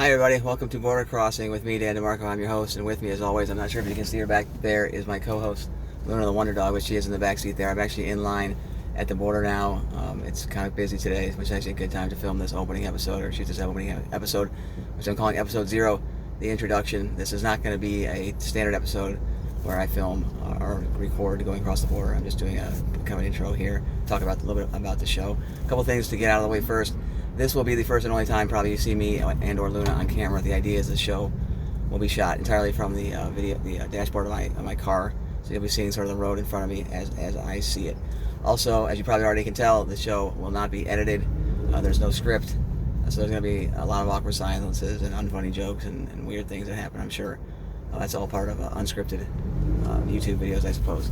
Hi everybody, welcome to Border Crossing with me, Dan DeMarco. I'm your host, and with me as always, I'm not sure if you can see her back there, is my co-host, Luna the Wonder Dog, which she is in the back seat there. I'm actually in line at the border now. It's kind of busy today, which is actually a good time to film this opening episode, or shoot this opening episode, which I'm calling episode 0, the introduction. This is not going to be a standard episode where I film or record going across the border. I'm just doing a kind of an intro here, talk about a little bit about the show. A couple things to get out of the way first. This will be the first and only time probably you see me and or Luna on camera. The idea is the show will be shot entirely from the dashboard of my car, so you'll be seeing sort of the road in front of me as I see it. Also, as you probably already can tell, the show will not be edited. There's no script, so there's going to be a lot of awkward silences and unfunny jokes and weird things that happen, I'm sure. That's all part of unscripted YouTube videos, I suppose.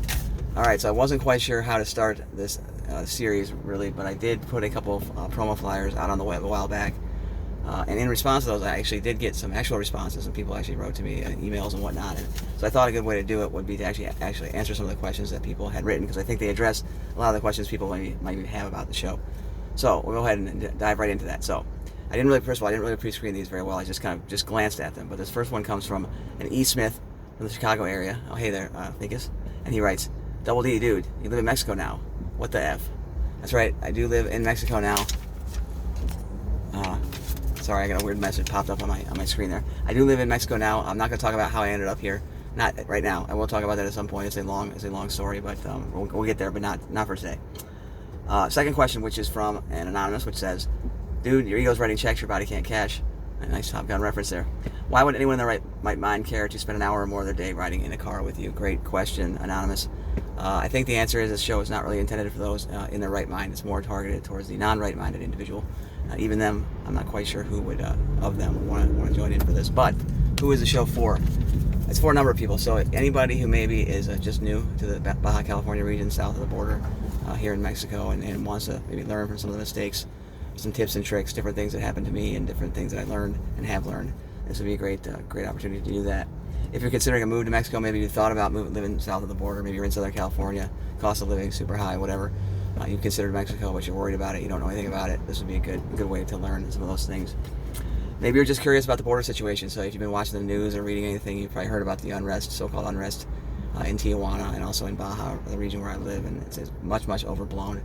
Alright, so I wasn't quite sure how to start this series, really, but I did put a couple of promo flyers out on the web a while back. And in response to those, I actually did get some actual responses, and people actually wrote to me, emails and whatnot. And so I thought a good way to do it would be to actually answer some of the questions that people had written, because I think they address a lot of the questions people might have about the show. So we'll go ahead and dive right into that. So I didn't really pre-screen these very well. I just kind of glanced at them. But this first one comes from an E. Smith from the Chicago area. Oh, hey there, Finkus. And he writes, "Double D, dude, you live in Mexico now. What the F?" That's right, I do live in Mexico now. Sorry, I got a weird message popped up on my screen there. I do live in Mexico now. I'm not going to talk about how I ended up here. Not right now. I will talk about that at some point. It's a long story, but we'll get there, but not for today. Second question, which is from an anonymous, which says, "Dude, your ego's writing checks your body can't cash." A nice Top Gun reference there. "Why would anyone in their right mind care to spend an hour or more of their day riding in a car with you?" Great question, anonymous. I think the answer is this show is not really intended for those in their right mind. It's more targeted towards the non-right-minded individual. Even them, I'm not quite sure who would of them want to join in for this. But who is the show for? It's for a number of people. So anybody who maybe is just new to the Baja California region south of the border here in Mexico and wants to maybe learn from some of the mistakes, some tips and tricks, different things that happened to me and different things that I learned and have learned. This would be a great opportunity to do that. If you're considering a move to Mexico, maybe you thought about living south of the border, maybe you're in Southern California, cost of living super high, whatever. You've considered Mexico, but you're worried about it, you don't know anything about it. This would be a good way to learn some of those things. Maybe you're just curious about the border situation. So if you've been watching the news or reading anything, you've probably heard about the unrest, so-called unrest, in Tijuana and also in Baja, the region where I live, and it's much overblown.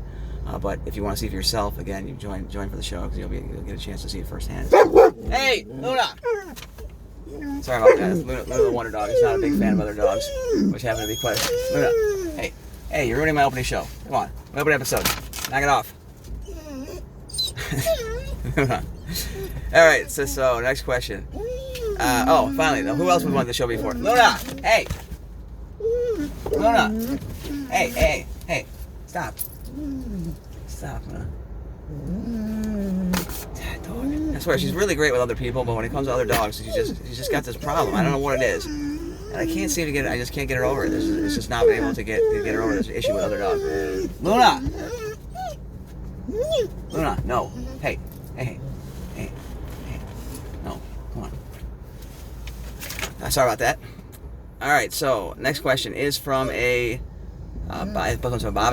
But if you want to see for yourself, again, you join for the show, because you'll get a chance to see it firsthand. Hey, Luna! Sorry about that. Luna the Wonder Dog. He's not a big fan of other dogs, which happen to be quite. Luna, hey, you're ruining my opening show. Come on, my opening episode. Knock it off. All right. So next question. Finally, though, who else would want the show before? Luna, hey, Luna, hey, stop, Luna. I swear, she's really great with other people, but when it comes to other dogs, she's just got this problem. I don't know what it is, and I can't seem to get it. I just can't get her over it. It's just not able to get her over this issue with other dogs. Luna, no. Hey, no, come on. Sorry about that. All right, so next question is from Bob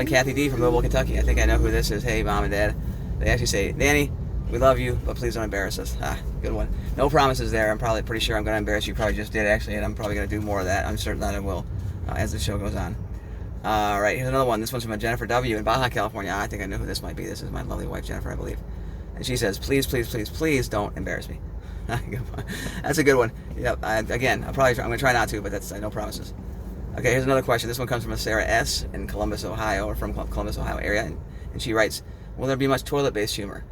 and Kathy D from Louisville, Kentucky. I think I know who this is. Hey, Mom and Dad. They actually say, "Danny, we love you, but please don't embarrass us." Good one. No promises there. I'm probably pretty sure I'm going to embarrass you. Probably just did, actually, and I'm probably going to do more of that. I'm certain that I will as the show goes on. All right, here's another one. This one's from Jennifer W. in Baja, California. I think I know who this might be. This is my lovely wife, Jennifer, I believe. And she says, "Please, please, please, please don't embarrass me." That's a good one. Yep. Again, I'm going to try not to, but that's no promises. Okay, here's another question. This one comes from a Sarah S. in Columbus, Ohio, or from Columbus, Ohio area, and she writes, "Will there be much toilet-based humor?"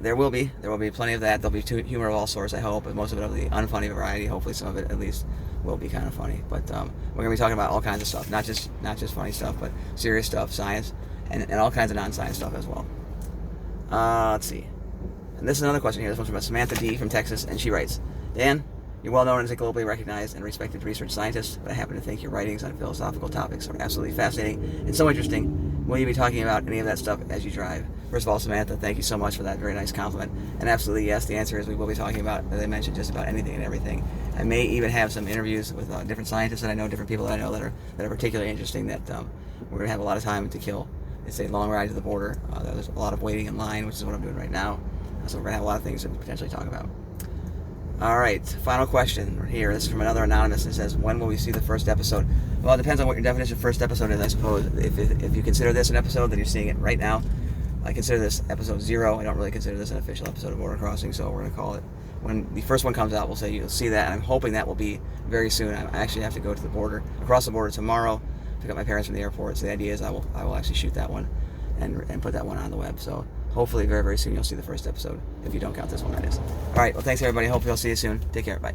There will be. There will be plenty of that. There'll be humor of all sorts, I hope, but most of it will be unfunny variety. Hopefully some of it, at least, will be kind of funny. But we're going to be talking about all kinds of stuff, not just funny stuff, but serious stuff, science, and all kinds of non-science stuff as well. Let's see. And this is another question here. This one's from Samantha D. from Texas, and she writes, "Dan, you're well known as a globally recognized and respected research scientist, but I happen to think your writings on philosophical topics are absolutely fascinating and so interesting. Will you be talking about any of that stuff as you drive?" First of all, Samantha, thank you so much for that very nice compliment. And absolutely, yes, the answer is we will be talking about, as I mentioned, just about anything and everything. I may even have some interviews with different scientists that I know, different people that I know that are particularly interesting that we're going to have a lot of time to kill. It's a long ride to the border. There's a lot of waiting in line, which is what I'm doing right now. So we're going to have a lot of things to potentially talk about. All right, final question here. This is from another anonymous. It says, when will we see the first episode? Well, it depends on what your definition of first episode is, I suppose. If you consider this an episode, then you're seeing it right now. I consider this episode 0. I don't really consider this an official episode of Border Crossing, so we're going to call it. When the first one comes out, we'll say you'll see that, and I'm hoping that will be very soon. I actually have to go to the border, across the border tomorrow, pick up my parents from the airport. So the idea is I will actually shoot that one and put that one on the web. So hopefully very, very soon you'll see the first episode, if you don't count this one, that is. All right, well, thanks, everybody. Hopefully I'll see you soon. Take care. Bye.